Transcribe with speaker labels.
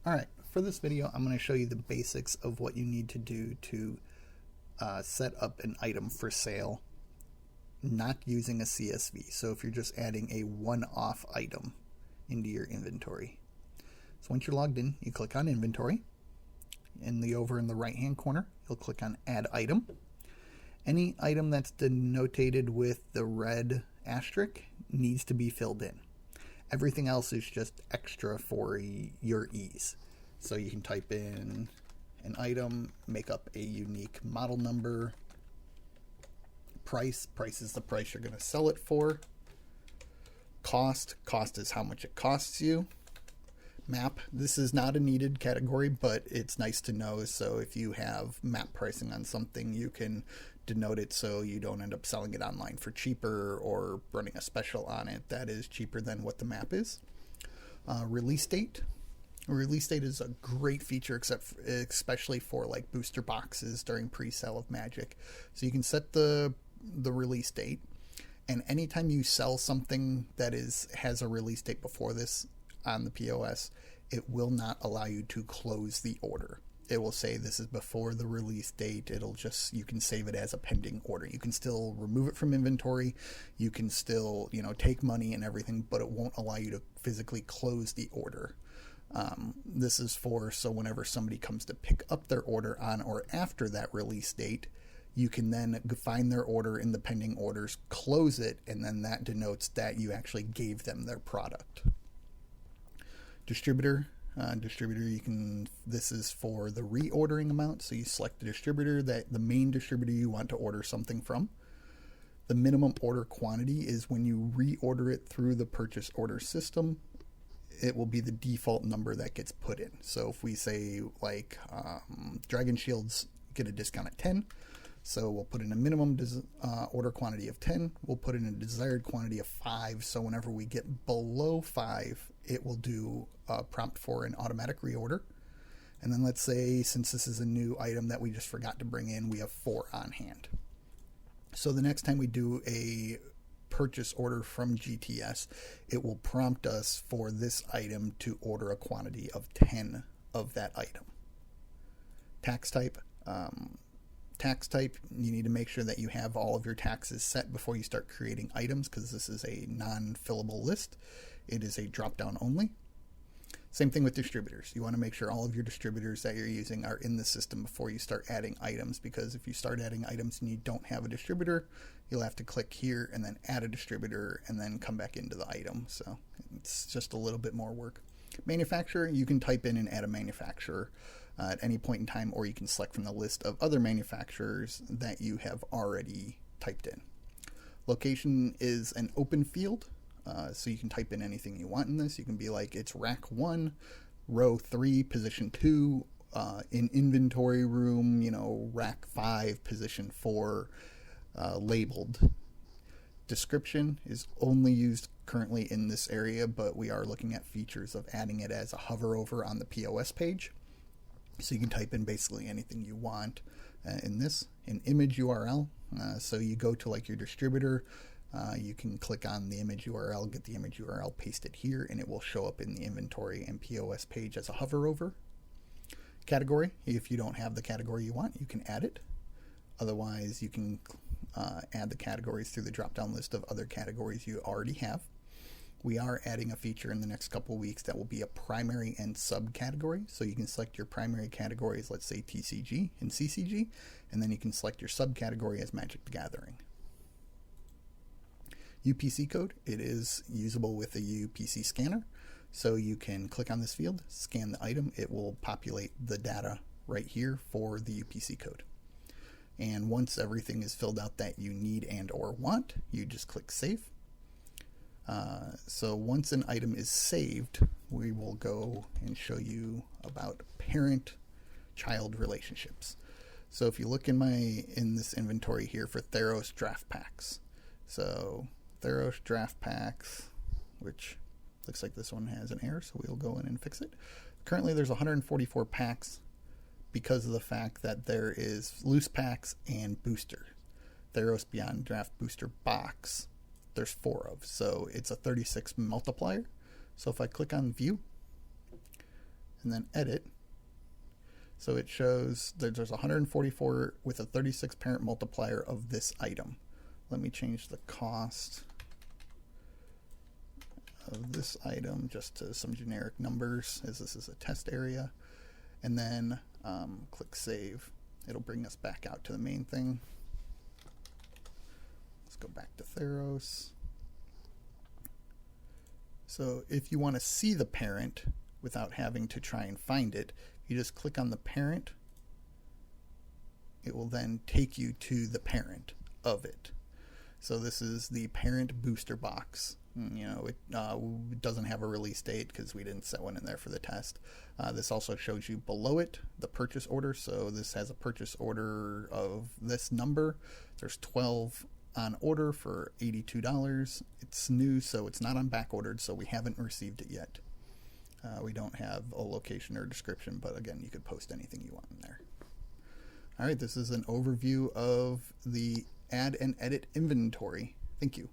Speaker 1: Alright, for this video I'm going to show you the basics of what you need to do to set up an item for sale not using a CSV. So if you're just adding a one-off item into your inventory. So once you're logged in, you click on inventory. Over in the right hand corner you'll click on add item. Any item that's denoted with the red asterisk needs to be filled in. Everything else is just extra for your ease. So you can type in an item, make up a unique model number, price is the price you're going to sell it for, cost is how much it costs you, map, this is not a needed category, but it's nice to know. So if you have map pricing on something, you can denote it so you don't end up selling it online for cheaper or running a special on it that is cheaper than what the map is. Release date. Release date is a great feature, especially for like booster boxes during pre-sale of Magic. So you can set the release date, and anytime you sell something that has a release date before this on the POS, it will not allow you to close the order. It will say this is before the release date. You can save it as a pending order. You can still remove it from inventory. You can still, take money and everything, but it won't allow you to physically close the order. This is so whenever somebody comes to pick up their order on or after that release date, you can then find their order in the pending orders, close it, and then that denotes that you actually gave them their product. Distributor. This is for the reordering amount. So you select the distributor, the main distributor you want to order something from. The minimum order quantity is when you reorder it through the purchase order system, it will be the default number that gets put in. So if we say like Dragon Shields get a discount at 10, so we'll put in a minimum order quantity of 10. We'll put in a desired quantity of 5. So whenever we get below 5, it will do a prompt for an automatic reorder. And then let's say, since this is a new item that we just forgot to bring in, we have 4 on hand. So the next time we do a purchase order from GTS, it will prompt us for this item to order a quantity of 10 of that item. Tax type. You need to make sure that you have all of your taxes set before you start creating items, because this is a non-fillable list. It is a drop-down only. Same thing with distributors. You want to make sure all of your distributors that you're using are in the system before you start adding items, because if you start adding items and you don't have a distributor, you'll have to click here and then add a distributor and then come back into the item. So it's just a little bit more work. Manufacturer, you can type in and add a manufacturer at any point in time, or you can select from the list of other manufacturers that you have already typed in. Location is an open field, so you can type in anything you want in this. You can be like, it's rack 1, row 3, position 2, in inventory room, rack 5, position 4, labeled. Description is only used currently in this area, but we are looking at features of adding it as a hover over on the POS page. So you can type in basically anything you want in this. An image URL, so you go to like your distributor, you can click on the image URL, get the image URL pasted here, and it will show up in the inventory and POS page as a hover over. Category, if you don't have the category you want, you can add it. Otherwise, you can add the categories through the drop-down list of other categories you already have. We are adding a feature in the next couple weeks that will be a primary and subcategory. So you can select your primary categories, let's say TCG and CCG, and then you can select your subcategory as Magic the Gathering. UPC code, it is usable with a UPC scanner. So you can click on this field, scan the item, it will populate the data right here for the UPC code. And once everything is filled out that you need and or want, you just click save. So once an item is saved, we will go and show you about parent-child relationships. So if you look in this inventory here for Theros draft packs, so Theros draft packs, which looks like this one has an error, so we'll go in and fix it. Currently there's 144 packs because of the fact that there is loose packs and booster. Theros Beyond Draft Booster Box, there's 4 of, so it's a 36 multiplier. So if I click on view, and then edit. So it shows that there's 144 with a 36 parent multiplier of this item. Let me change the cost of this item just to some generic numbers, as this is a test area. And then click save. It'll bring us back out to the main thing. Let's go back to Theros. So if you want to see the parent without having to try and find it, you just click on the parent. It will then take you to the parent of it. So this is the parent booster box. You know, it doesn't have a release date because we didn't set one in there for the test. This also shows you below it the purchase order. So this has a purchase order of this number. There's 12 on order for $82. It's new, so it's not on back ordered, so we haven't received it yet. We don't have a location or description, but again, you could post anything you want in there. All right, this is an overview of the add and edit inventory. Thank you.